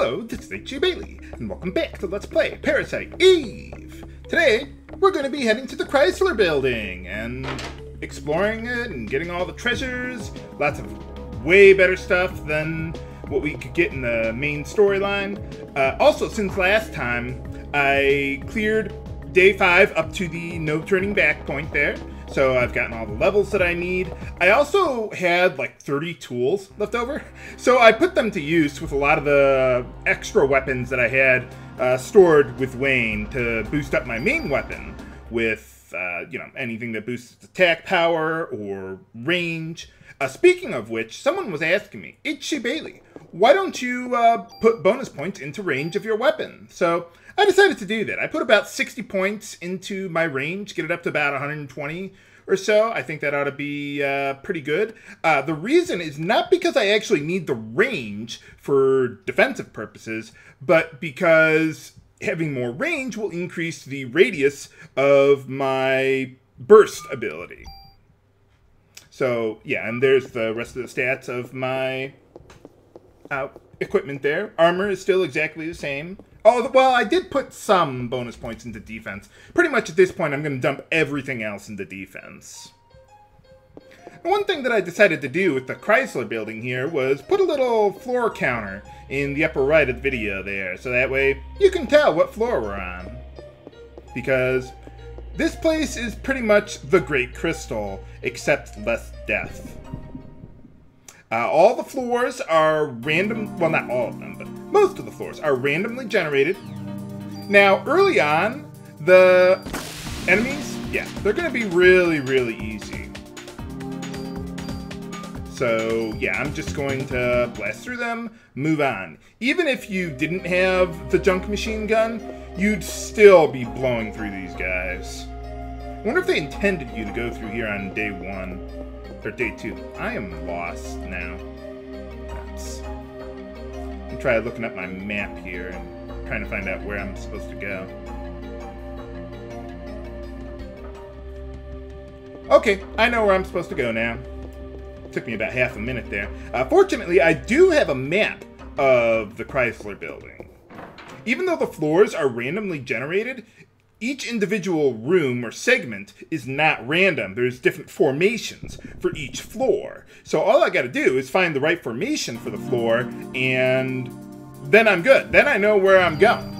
Hello, this is H.G. Bailey, and welcome back to Let's Play Parasite Eve! Today, we're going to be heading to the Chrysler Building, and exploring it, and getting all the treasures, lots of way better stuff than what we could get in the main storyline. Also, since last time, I cleared Day 5 up to the no turning back point there. So I've gotten all the levels that I need. I also had like 30 tools left over. So I put them to use with a lot of the extra weapons that I had stored with Wayne to boost up my main weapon with, you know, anything that boosts attack power or range. Speaking of which, someone was asking me, H.C. Bailey, why don't you put bonus points into range of your weapon? So I decided to do that. I put about 60 points into my range, get it up to about 120 or so. I think that ought to be pretty good. The reason is not because I actually need the range for defensive purposes, but because having more range will increase the radius of my burst ability. So, yeah, and there's the rest of the stats of my equipment there. Armor is still exactly the same. Oh, well, I did put some bonus points into defense. Pretty much at this point, I'm going to dump everything else into defense. And one thing that I decided to do with the Chrysler Building here was put a little floor counter in the upper right of the video there, so that way you can tell what floor we're on. Because this place is pretty much the Great Crystal, except less death. All the floors are random, well, not all of them, but most of the floors are randomly generated. Now, early on, the enemies, yeah, they're going to be really, really easy. So, yeah, I'm just going to blast through them, move on. Even if you didn't have the junk machine gun, you'd still be blowing through these guys. I wonder if they intended you to go through here on day 1. Or day 2. I am lost now. I'm trying looking up my map here and trying to find out where I'm supposed to go. Okay, I know where I'm supposed to go now. Took me about half a minute there. Fortunately, I do have a map of the Chrysler Building. Even though the floors are randomly generated, each individual room or segment is not random. There's different formations for each floor. So all I gotta do is find the right formation for the floor, and then I'm good. Then I know where I'm going.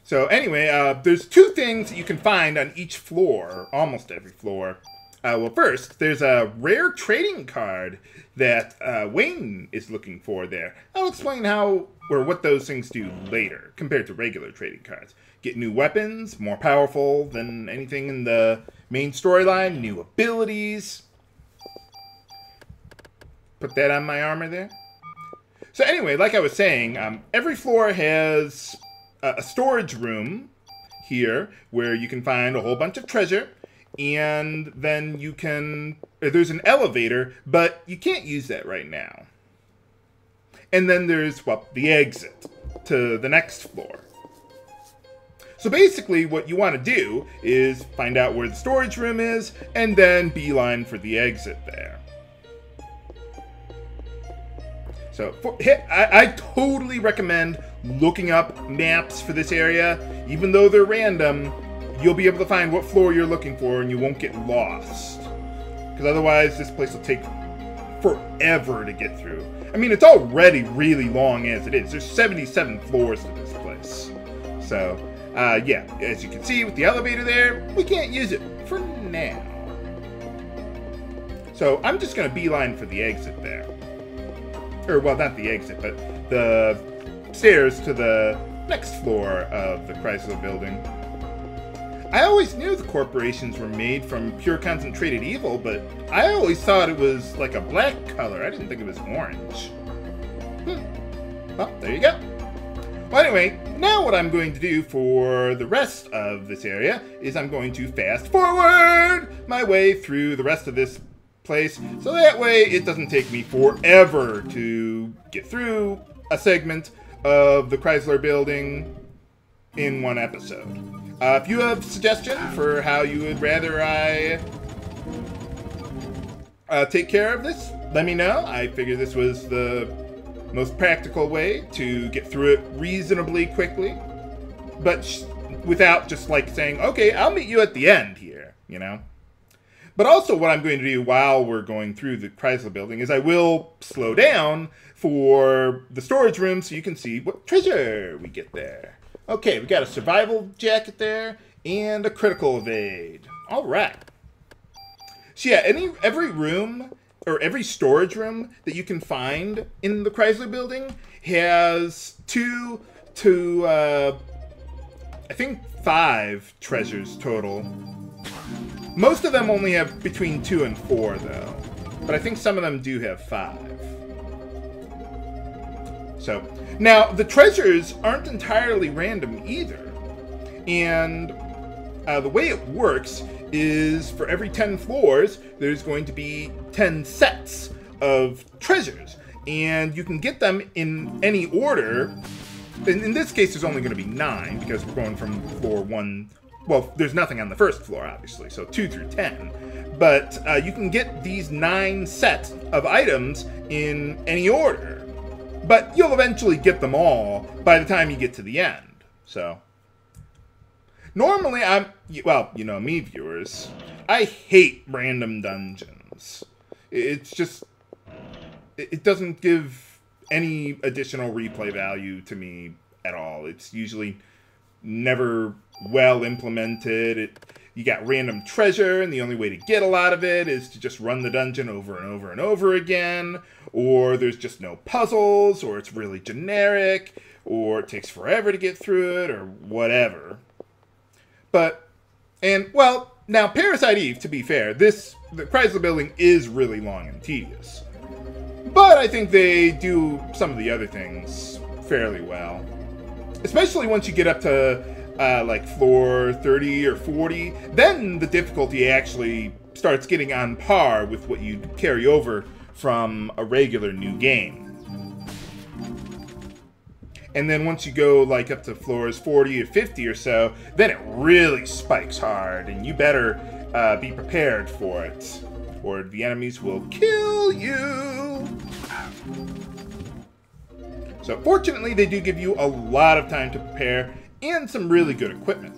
So anyway, there's 2 things that you can find on each floor, or almost every floor. Well, first, there's a rare trading card that Wayne is looking for there. I'll explain how or what those things do later, compared to regular trading cards. Get new weapons, more powerful than anything in the main storyline, new abilities. Put that on my armor there. So anyway, like I was saying, every floor has a storage room here where you can find a whole bunch of treasure. And then you can, there's an elevator, but you can't use that right now. And then there's, well, the exit to the next floor. So basically what you want to do is find out where the storage room is, and then beeline for the exit there. So I totally recommend looking up maps for this area, even though they're random. You'll be able to find what floor you're looking for, and you won't get lost. Because otherwise, this place will take forever to get through. I mean, it's already really long as it is. There's 77 floors to this place. So, yeah, as you can see with the elevator there, we can't use it for now. So, I'm just going to beeline for the exit there. Or, well, not the exit, but the stairs to the next floor of the Chrysler Building. I always knew the corporations were made from pure concentrated evil, but I always thought it was like a black color. I didn't think it was orange. Well, there you go. Well, anyway, now what I'm going to do for the rest of this area is I'm going to fast forward my way through the rest of this place, so that way it doesn't take me forever to get through a segment of the Chrysler Building in one episode. If you have suggestions for how you would rather I take care of this, let me know. I figure this was the most practical way to get through it reasonably quickly, but without just like saying, okay, I'll meet you at the end here, you know? But also what I'm going to do while we're going through the Chrysler Building is I will slow down for the storage room so you can see what treasure we get there. Okay, we got a survival jacket there and a critical evade. All right. So yeah, every room or every storage room that you can find in the Chrysler Building has 2 to I think 5 treasures total. Most of them only have between 2 and 4 though, but I think some of them do have 5. So now the treasures aren't entirely random either, and the way it works is for every 10 floors, there's going to be 10 sets of treasures, and you can get them in any order. In this case, there's only going to be 9 because we're going from floor 1. Well, there's nothing on the first floor, obviously, so 2 through 10. But you can get these 9 sets of items in any order. But you'll eventually get them all by the time you get to the end. So, normally well, you know me, viewers, I hate random dungeons. It's just, it doesn't give any additional replay value to me at all. It's usually never well implemented. You got random treasure, and the only way to get a lot of it is to just run the dungeon over and over and over again, or there's just no puzzles, or it's really generic, or it takes forever to get through it, or whatever. But, and, well, now, Parasite Eve, to be fair, the Chrysler Building is really long and tedious. But I think they do some of the other things fairly well. Especially once you get up to, like, floor 30 or 40, then the difficulty actually starts getting on par with what you'd carry over from a regular new game. And then once you go, like, up to floors 40 or 50 or so, then it really spikes hard, and you better be prepared for it, or the enemies will kill you! So fortunately, they do give you a lot of time to prepare, and some really good equipment.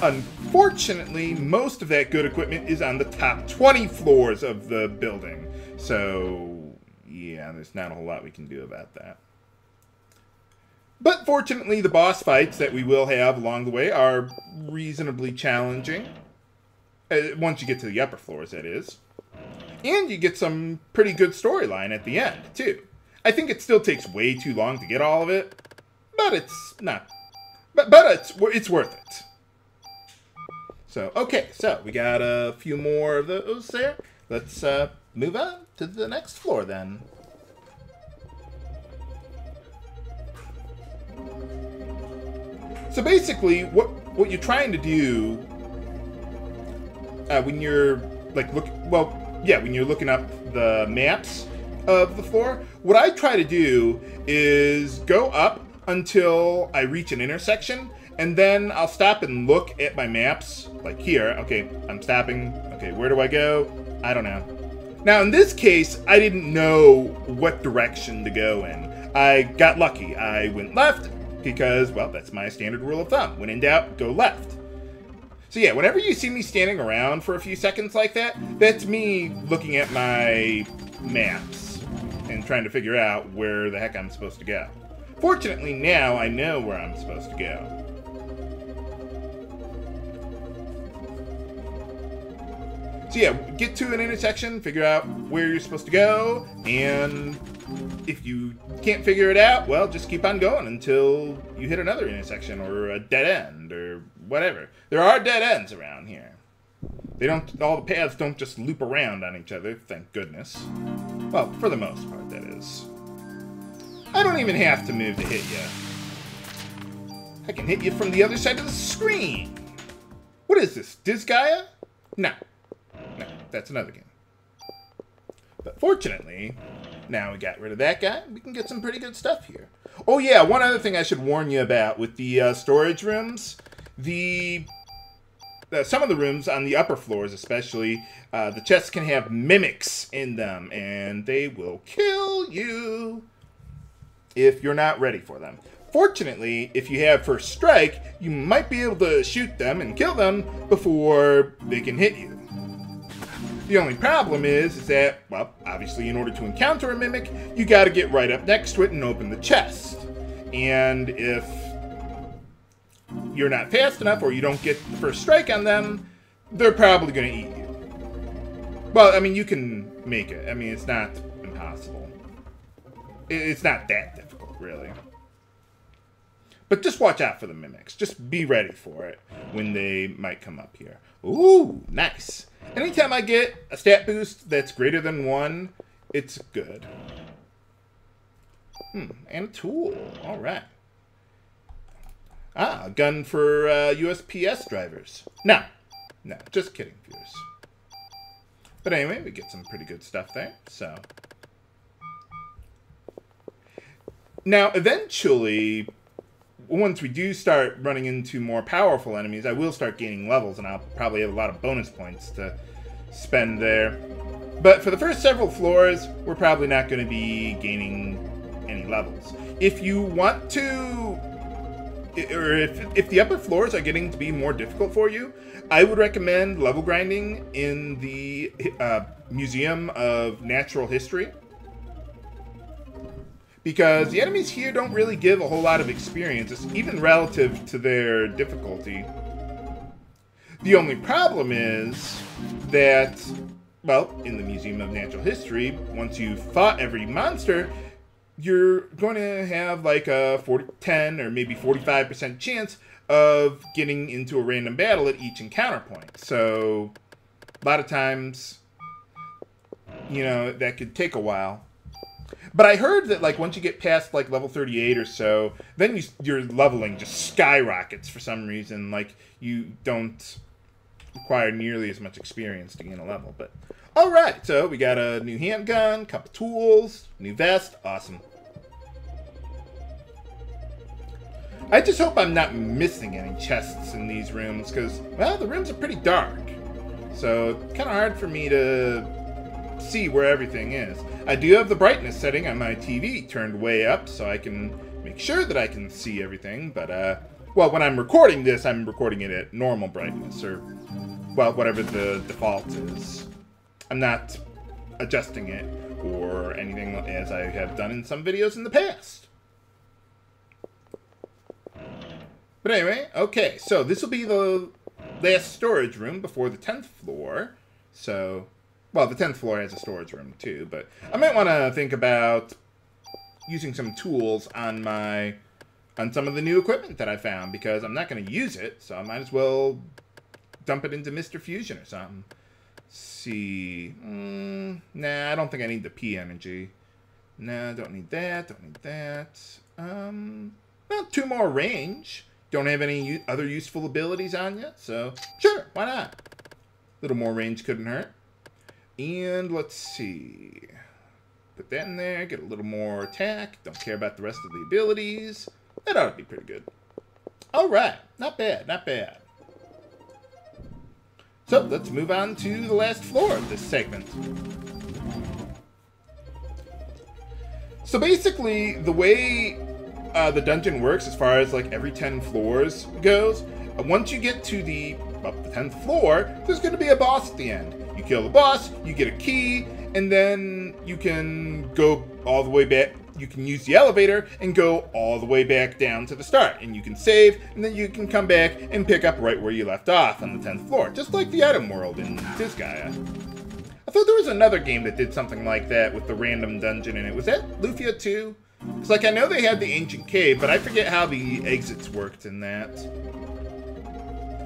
Unfortunately, most of that good equipment is on the top 20 floors of the building. So, yeah, there's not a whole lot we can do about that. But fortunately, the boss fights that we will have along the way are reasonably challenging. Once you get to the upper floors, that is. And you get some pretty good storyline at the end, too. I think it still takes way too long to get all of it, but it's not. But it's worth it. So, okay, so we got a few more of those there. Let's move on to the next floor then. So basically, what you're trying to do when you're like when you're looking up the maps of the floor, what I try to do is go up until I reach an intersection, and then I'll stop and look at my maps, like here. Okay, I'm stopping. Okay, where do I go? I don't know. Now, in this case, I didn't know what direction to go in. I got lucky. I went left because, well, that's my standard rule of thumb. When in doubt, go left. So yeah, whenever you see me standing around for a few seconds like that, that's me looking at my maps and trying to figure out where the heck I'm supposed to go. Fortunately, now I know where I'm supposed to go. So yeah, get to an intersection, figure out where you're supposed to go, and if you can't figure it out, well, just keep on going until you hit another intersection or a dead end or whatever. There are dead ends around here. All the paths don't just loop around on each other, thank goodness. Well, for the most part, that is. I don't even have to move to hit you. I can hit you from the other side of the screen. What is this, Disgaea? No, that's another game. But fortunately, now we got rid of that guy, we can get some pretty good stuff here. Oh yeah, one other thing I should warn you about with the storage rooms. The some of the rooms on the upper floors especially, the chests can have mimics in them, and they will kill you if you're not ready for them. Fortunately, if you have first strike, you might be able to shoot them and kill them before they can hit you. The only problem is that, well, obviously in order to encounter a mimic, you gotta get right up next to it and open the chest. And if you're not fast enough or you don't get the first strike on them, they're probably gonna eat you. Well, I mean, you can make it. I mean, it's not impossible. It's not that difficult, really. But just watch out for the mimics. Just be ready for it when they might come up here. Ooh, nice. Anytime I get a stat boost that's greater than 1, it's good. And a tool. All right. Ah, a gun for USPS drivers. No, just kidding, viewers. But anyway, we get some pretty good stuff there, so. Now, eventually, once we do start running into more powerful enemies, I will start gaining levels, and I'll probably have a lot of bonus points to spend there. But for the first several floors, we're probably not going to be gaining any levels. If you want to, or if the upper floors are getting to be more difficult for you, I would recommend level grinding in the Museum of Natural History. Because the enemies here don't really give a whole lot of experience, even relative to their difficulty. The only problem is that, well, in the Museum of Natural History, once you've fought every monster, you're going to have like a 10 or maybe 45% chance of getting into a random battle at each encounter point. So, a lot of times, you know, that could take a while. But I heard that, like, once you get past, like, level 38 or so, then your leveling just skyrockets for some reason. Like, you don't require nearly as much experience to gain a level. But, alright, so we got a new handgun, couple tools, new vest. Awesome. I just hope I'm not missing any chests in these rooms, because, well, the rooms are pretty dark. So, it's kind of hard for me to see where everything is. I do have the brightness setting on my TV turned way up so I can make sure that I can see everything, but well, when I'm recording this, I'm recording it at normal brightness, or, well, whatever the default is. I'm not adjusting it or anything as I have done in some videos in the past. But anyway, okay, so this will be the last storage room before the 10th floor, so. Well, the 10th floor has a storage room too, but I might want to think about using some tools on some of the new equipment that I found, because I'm not going to use it, so I might as well dump it into Mr. Fusion or something. Let's see. Nah, I don't think I need the P energy. Nah, don't need that, don't need that. Well, 2 more range. Don't have any other useful abilities on yet, so sure, why not? A little more range couldn't hurt. And let's see. Put that in there, get a little more attack. Don't care about the rest of the abilities. That ought to be pretty good. Alright, not bad, not bad. So, let's move on to the last floor of this segment. So basically, the way the dungeon works as far as like every 10 floors goes, once you get to the 10th floor, there's going to be a boss at the end. You kill the boss, you get a key, and then you can go all the way back. You can use the elevator and go all the way back down to the start. And you can save, and then you can come back and pick up right where you left off on the 10th floor. Just like the item world in Disgaea. I thought there was another game that did something like that with the random dungeon in it. Was that Lufia 2? Because, like, I know they had the ancient cave, but I forget how the exits worked in that.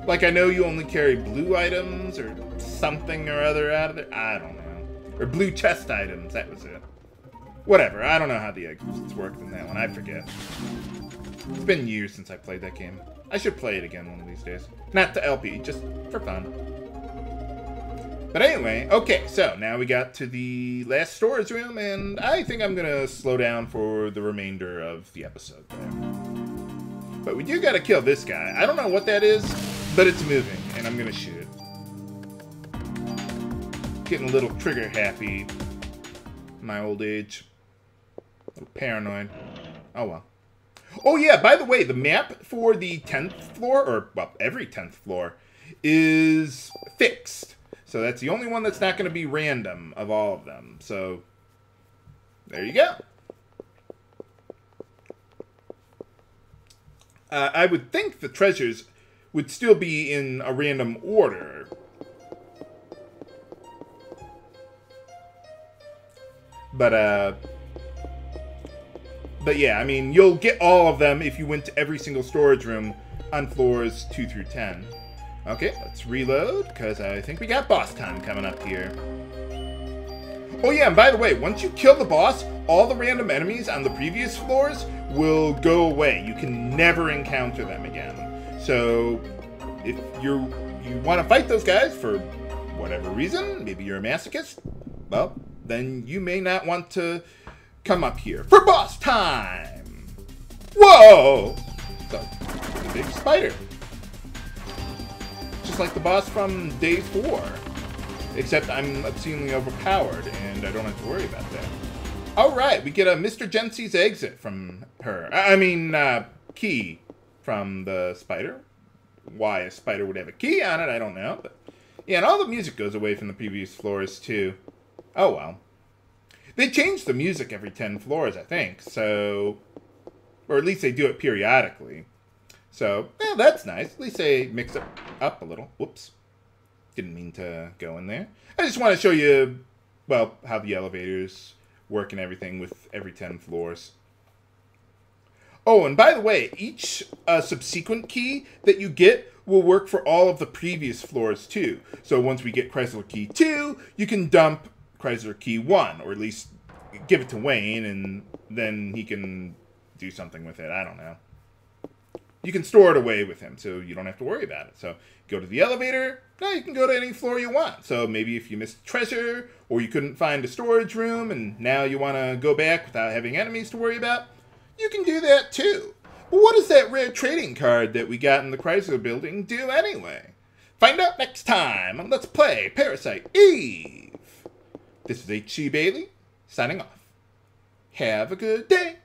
Like, I know you only carry blue items or something or other out of it. I don't know. Or blue chest items, that was it. Whatever, I don't know how the exits worked in that one. I forget. It's been years since I played that game. I should play it again one of these days. Not to LP, just for fun. But anyway, okay, so now we got to the last storage room, and I think I'm gonna slow down for the remainder of the episode there. But we do gotta kill this guy. I don't know what that is, but it's moving, and I'm gonna shoot it. Getting a little trigger happy. My old age. A little paranoid. Oh well. Oh yeah, by the way, the map for the 10th floor, or well, every 10th floor, is fixed. So that's the only one that's not going to be random of all of them. So there you go. I would think the treasures would still be in a random order. But yeah, I mean, you'll get all of them if you went to every single storage room on floors 2 through 10. Okay, let's reload, because I think we got boss time coming up here. Oh yeah, and by the way, once you kill the boss, all the random enemies on the previous floors will go away. You can never encounter them again. So, if you want to fight those guys for whatever reason, maybe you're a masochist, well, then you may not want to come up here for boss time. Whoa! So, the big spider. Just like the boss from day 4. Except I'm obscenely overpowered, and I don't have to worry about that. Alright, we get a Mr. Jency's exit from her. I mean, key from the spider. Why a spider would have a key on it, I don't know. But yeah, and all the music goes away from the previous floors, too. Oh, well. They change the music every 10 floors, I think, so... Or at least they do it periodically. So, yeah, that's nice. At least they mix it up a little. Whoops. Didn't mean to go in there. I just want to show you, well, how the elevators work and everything with every 10 floors. Oh, and by the way, each subsequent key that you get will work for all of the previous floors, too. So once we get Chrysler Key 2, you can dump Chrysler Key 1, or at least give it to Wayne, and then he can do something with it. I don't know. You can store it away with him, so you don't have to worry about it. So, go to the elevator. Now you can go to any floor you want. So, maybe if you missed a treasure, or you couldn't find a storage room, and now you want to go back without having enemies to worry about, you can do that too. But what does that rare trading card that we got in the Chrysler Building do anyway? Find out next time on Let's Play Parasite Eve. This is H.C. Bailey, signing off. Have a good day.